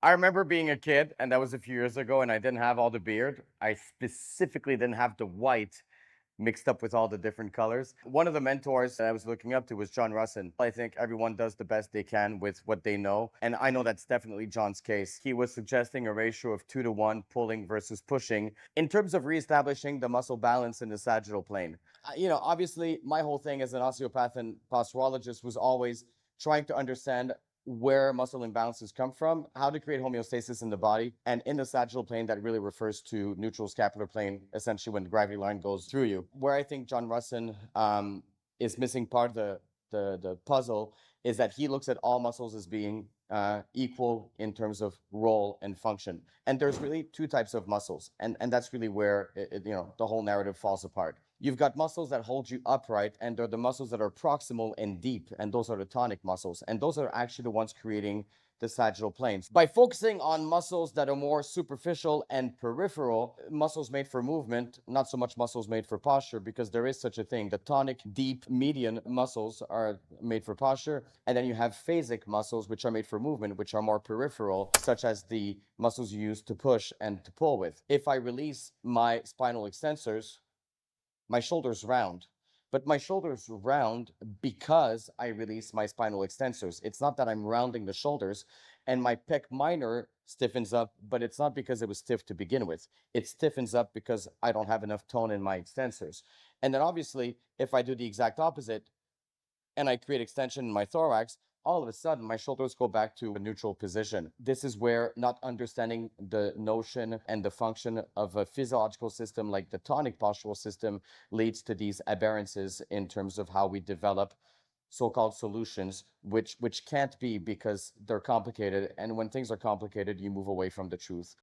I remember being a kid, and that was a few years ago, and I didn't have all the beard. I specifically didn't have the white mixed up with all the different colors. One of the mentors that I was looking up to was John Rusin. I think everyone does the best they can with what they know. And I know that's definitely John's case. He was suggesting a ratio of 2 to 1 pulling versus pushing in terms of reestablishing the muscle balance in the sagittal plane. Obviously, my whole thing as an osteopath and posturologist was always trying to understand where muscle imbalances come from, how to create homeostasis in the body. And in the sagittal plane, that really refers to neutral scapular plane, essentially when the gravity line goes through you. Where I think John Rusin is missing part of the puzzle is that he looks at all muscles as being equal in terms of role and function. And there's really two types of muscles. And that's really where the whole narrative falls apart. You've got muscles that hold you upright, and they're the muscles that are proximal and deep, and those are the tonic muscles. And those are actually the ones creating the sagittal planes. By focusing on muscles that are more superficial and peripheral, muscles made for movement, not so much muscles made for posture, because there is such a thing. The tonic, deep, median muscles are made for posture, and then you have phasic muscles, which are made for movement, which are more peripheral, such as the muscles you use to push and to pull with. If I release my spinal extensors, my shoulders round. But my shoulders round because I release my spinal extensors. It's not that I'm rounding the shoulders, and my pec minor stiffens up, but it's not because it was stiff to begin with. It stiffens up because I don't have enough tone in my extensors. And then obviously, if I do the exact opposite, and I create extension in my thorax, all of a sudden my shoulders go back to a neutral position. This is where not understanding the notion and the function of a physiological system like the tonic postural system leads to these aberrances in terms of how we develop so-called solutions, which can't be because they're complicated. And when things are complicated, you move away from the truth.